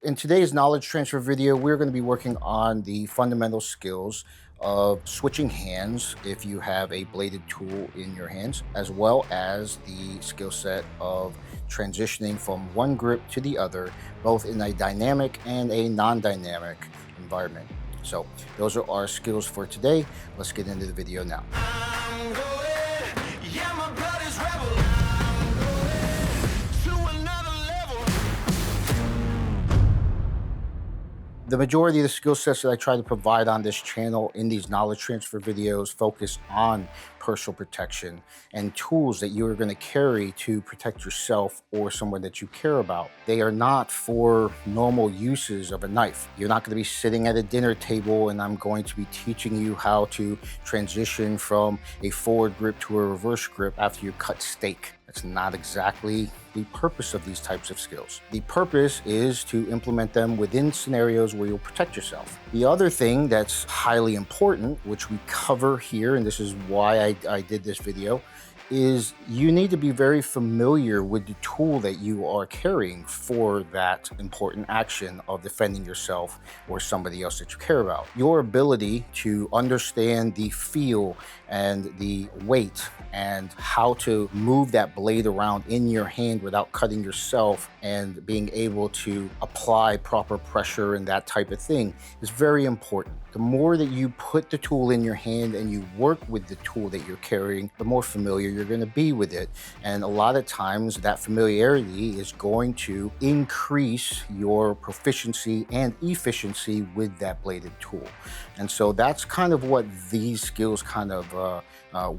In today's knowledge transfer video, we're going to be working on the fundamental skills of switching hands if you have a bladed tool in your hands, as well as the skill set of transitioning from one grip to the other, both in a dynamic and a non-dynamic environment. So those are our skills for today. Let's get into the video now. I'm going, yeah, my blood is rebel. I'm going to another level. The majority of the skill sets that I try to provide on this channel in these knowledge transfer videos focus on personal protection and tools that you are going to carry to protect yourself or someone that you care about. They are not for normal uses of a knife. You're not going to be sitting at a dinner table and I'm going to be teaching you how to transition from a forward grip to a reverse grip after you cut steak. That's not exactly the purpose of these types of skills. The purpose is to implement them within scenarios where you'll protect yourself. The other thing that's highly important, which we cover here, and this is why I did this video, is you need to be very familiar with the tool that you are carrying for that important action of defending yourself or somebody else that you care about. Your ability to understand the feel and the weight and how to move that blade around in your hand without cutting yourself and being able to apply proper pressure and that type of thing is very important. The more that you put the tool in your hand and you work with the tool that you're carrying, the more familiar you're going to be with it. And a lot of times that familiarity is going to increase your proficiency and efficiency with that bladed tool. And so that's kind of what these skills kind of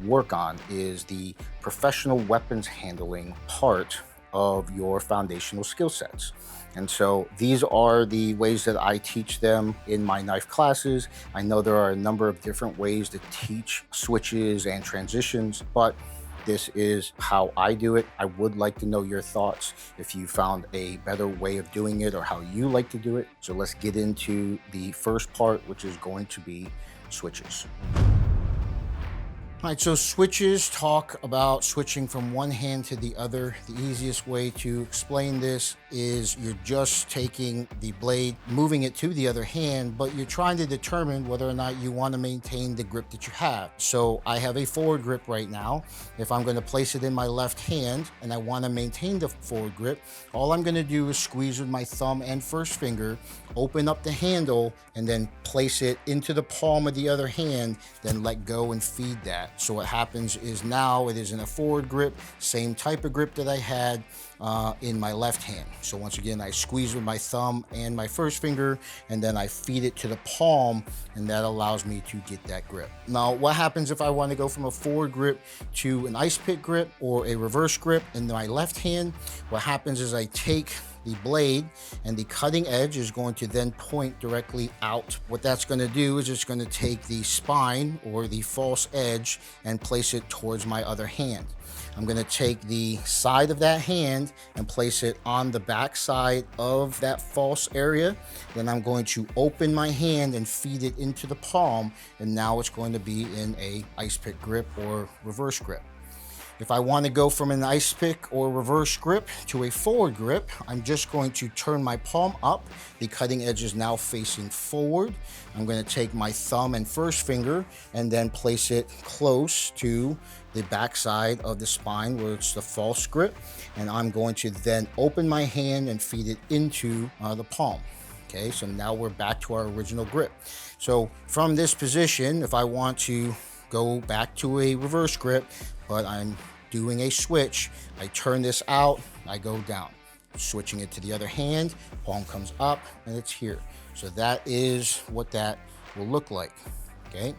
work on, is the professional weapons handling part of your foundational skill sets. And so these are the ways that I teach them in my knife classes. I know there are a number of different ways to teach switches and transitions, but this is how I do it. I would like to know your thoughts if you found a better way of doing it or how you like to do it. So let's get into the first part, which is going to be switches. All right, so switches talk about switching from one hand to the other. The easiest way to explain this is you're just taking the blade, moving it to the other hand, but you're trying to determine whether or not you want to maintain the grip that you have. So I have a forward grip right now. If I'm going to place it in my left hand and I want to maintain the forward grip, all I'm going to do is squeeze with my thumb and first finger, open up the handle, and then place it into the palm of the other hand, then let go and feed that. So what happens is now it is in a forward grip, same type of grip that I had in my left hand. So once again, I squeeze with my thumb and my first finger, and then I feed it to the palm, and that allows me to get that grip. Now, what happens if I want to go from a forward grip to an ice pick grip or a reverse grip in my left hand? What happens is I take the blade and the cutting edge is going to then point directly out. What that's going to do is it's going to take the spine or the false edge and place it towards my other hand. I'm going to take the side of that hand and place it on the back side of that false area. Then I'm going to open my hand and feed it into the palm, and now it's going to be in a ice pick grip or reverse grip. If I want to go from an ice pick or reverse grip to a forward grip, I'm just going to turn my palm up. The cutting edge is now facing forward. I'm going to take my thumb and first finger and then place it close to the backside of the spine where it's the false grip. And I'm going to then open my hand and feed it into the palm. Okay, so now we're back to our original grip. So from this position, if I want to go back to a reverse grip, but I'm doing a switch, I turn this out, I go down. Switching it to the other hand, palm comes up, and it's here. So that is what that will look like, okay?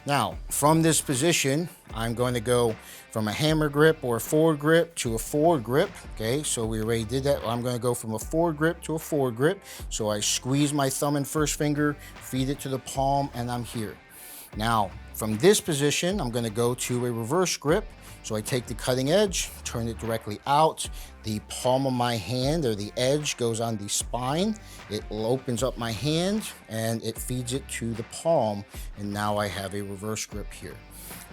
Now, from this position, I'm going to go from a hammer grip or a forward grip to a forward grip, okay? So we already did that. I'm going to go from a forward grip to a forward grip. So I squeeze my thumb and first finger, feed it to the palm, and I'm here. Now, from this position, I'm going to go to a reverse grip. So I take the cutting edge, turn it directly out. The palm of my hand or the edge goes on the spine. It opens up my hand and it feeds it to the palm. And now I have a reverse grip here.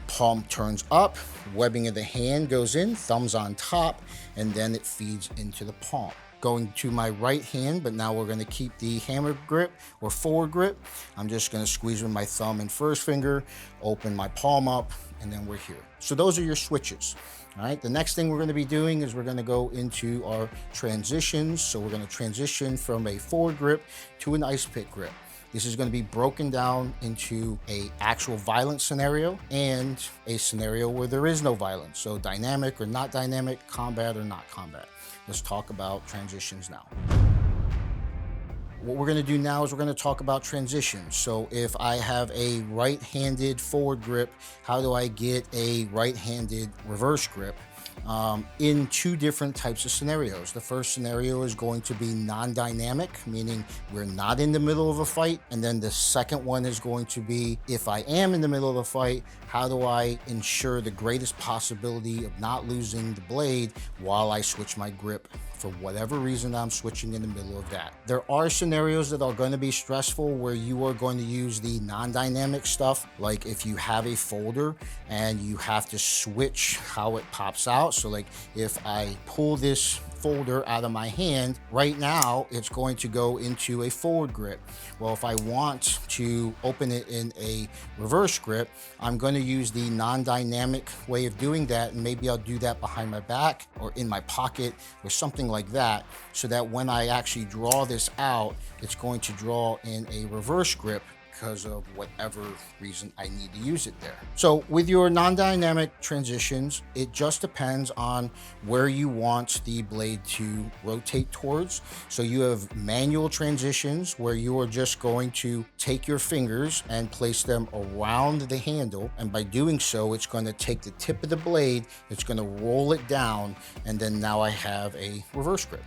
Palm turns up, webbing of the hand goes in, thumbs on top, and then it feeds into the palm. going to my right hand, but now we're going to keep the hammer grip or forward grip. I'm just going to squeeze with my thumb and first finger, open my palm up, and then we're here. So those are your switches. All right, the next thing we're going to be doing is we're going to go into our transitions. So we're going to transition from a forward grip to an ice pick grip. This is going to be broken down into a actual violence scenario and a scenario where there is no violence. So dynamic or not dynamic, combat or not combat. Let's talk about transitions now. What we're going to do now is we're going to talk about transitions. So if I have a right-handed forward grip, how do I get a right-handed reverse grip? In two different types of scenarios. The first scenario is going to be non-dynamic, meaning we're not in the middle of a fight. And then the second one is going to be, if I am in the middle of a fight, how do I ensure the greatest possibility of not losing the blade while I switch my grip? For whatever reason, I'm switching in the middle of that. There are scenarios that are going to be stressful where you are going to use the non-dynamic stuff, like if you have a folder and you have to switch how it pops out. So like if I pull this folder out of my hand, right now it's going to go into a forward grip. Well, if I want to open it in a reverse grip, I'm going to use the non-dynamic way of doing that, and maybe I'll do that behind my back or in my pocket or something like that, so that when I actually draw this out, it's going to draw in a reverse grip because of whatever reason I need to use it there. So with your non-dynamic transitions, it just depends on where you want the blade to rotate towards. So you have manual transitions where you are just going to take your fingers and place them around the handle. And by doing so, it's going to take the tip of the blade, it's going to roll it down, and then now I have a reverse grip.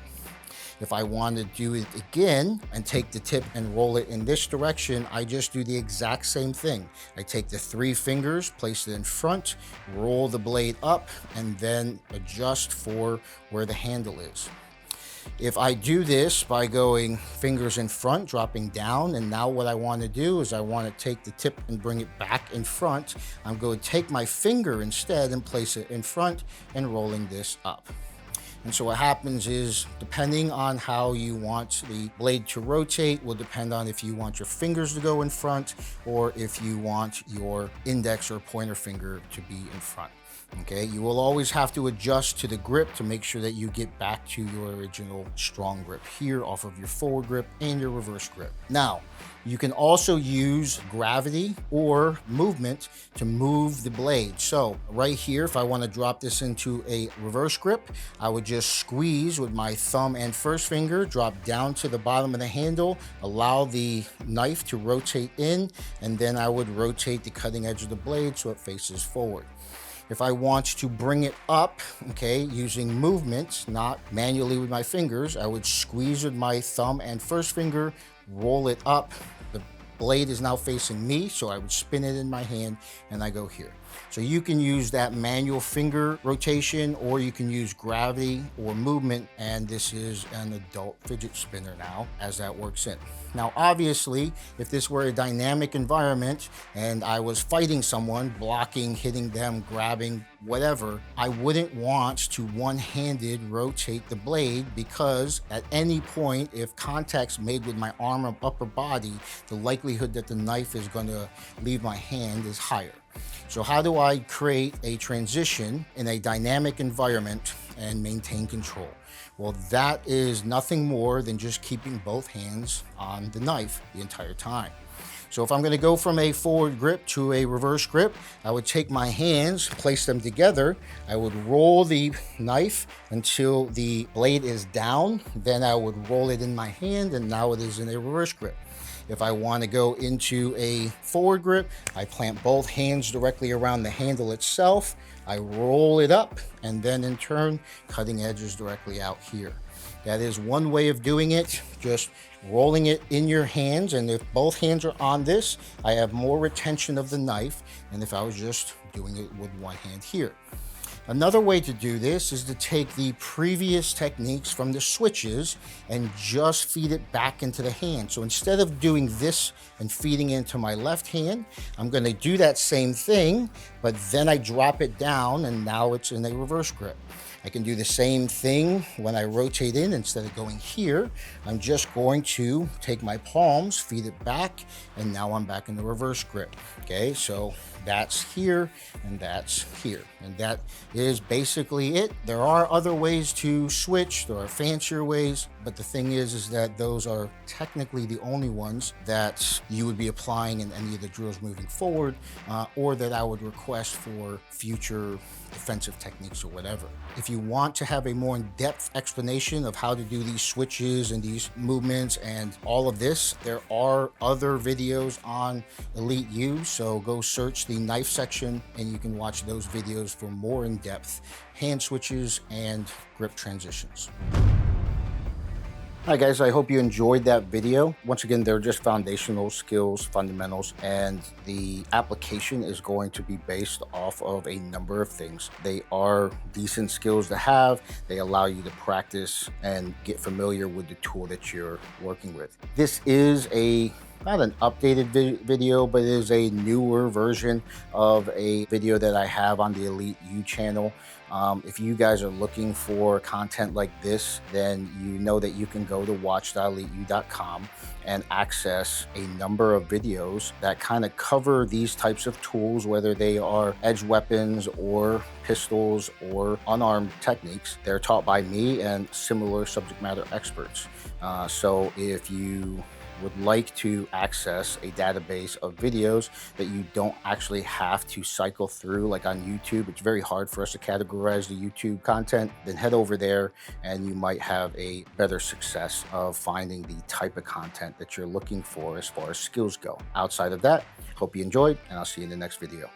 If I want to do it again and take the tip and roll it in this direction, I just do the exact same thing. I take the three fingers, place it in front, roll the blade up, and then adjust for where the handle is. If I do this by going fingers in front, dropping down, and now what I want to do is I want to take the tip and bring it back in front, I'm going to take my finger instead and place it in front and rolling this up. And so what happens is, depending on how you want the blade to rotate, will depend on if you want your fingers to go in front or if you want your index or pointer finger to be in front. Okay, you will always have to adjust to the grip to make sure that you get back to your original strong grip here off of your forward grip and your reverse grip. Now, you can also use gravity or movement to move the blade. So right here, if I want to drop this into a reverse grip, I would just squeeze with my thumb and first finger, drop down to the bottom of the handle, allow the knife to rotate in, and then I would rotate the cutting edge of the blade so it faces forward. If I want to bring it up, okay, using movement, not manually with my fingers, I would squeeze with my thumb and first finger, roll it up. The blade is now facing me, so I would spin it in my hand and I go here. So you can use that manual finger rotation, or you can use gravity or movement, and this is an adult fidget spinner now as that works in. Now, obviously, if this were a dynamic environment and I was fighting someone, blocking, hitting them, grabbing, whatever, I wouldn't want to one-handed rotate the blade, because at any point, if contact's made with my arm or upper body, the likelihood that the knife is going to leave my hand is higher. So how do I create a transition in a dynamic environment and maintain control? Well, that is nothing more than just keeping both hands on the knife the entire time. So if I'm going to go from a forward grip to a reverse grip, I would take my hands, place them together. I would roll the knife until the blade is down. Then I would roll it in my hand, and now it is in a reverse grip. If I want to go into a forward grip, I plant both hands directly around the handle itself. I roll it up, and then in turn, cutting edges directly out here. That is one way of doing it, just rolling it in your hands. And if both hands are on this, I have more retention of the knife than if I was just doing it with one hand here. Another way to do this is to take the previous techniques from the switches and just feed it back into the hand. So instead of doing this and feeding it into my left hand, I'm going to do that same thing, but then I drop it down and now it's in a reverse grip. I can do the same thing when I rotate in. Instead of going here, I'm just going to take my palms, feed it back, and now I'm back in the reverse grip. Okay, so that's here and that's here. And that is basically it. There are other ways to switch. There are fancier ways, but the thing is that those are technically the only ones that you would be applying in any of the drills moving forward, or that I would request for future defensive techniques or whatever. If you want to have a more in-depth explanation of how to do these switches and these movements and all of this, there are other videos on Elite U, so go search the knife section and you can watch those videos for more in-depth hand switches and grip transitions. Hi guys, I hope you enjoyed that video. Once again, they're just foundational skills, fundamentals, and the application is going to be based off of a number of things. They are decent skills to have. They allow you to practice and get familiar with the tool that you're working with. This is not an updated video, but it is a newer version of a video that I have on the Elite U channel. If you guys are looking for content like this, then you know that you can go to watch.eliteu.com and access a number of videos that kind of cover these types of tools, whether they are edge weapons or pistols or unarmed techniques. They're taught by me and similar subject matter experts. So if you would like to access a database of videos that you don't actually have to cycle through like on YouTube, it's very hard for us to categorize the YouTube content, then head over there and you might have a better success of finding the type of content that you're looking for as far as skills go. Outside of that, hope you enjoyed, and I'll see you in the next video.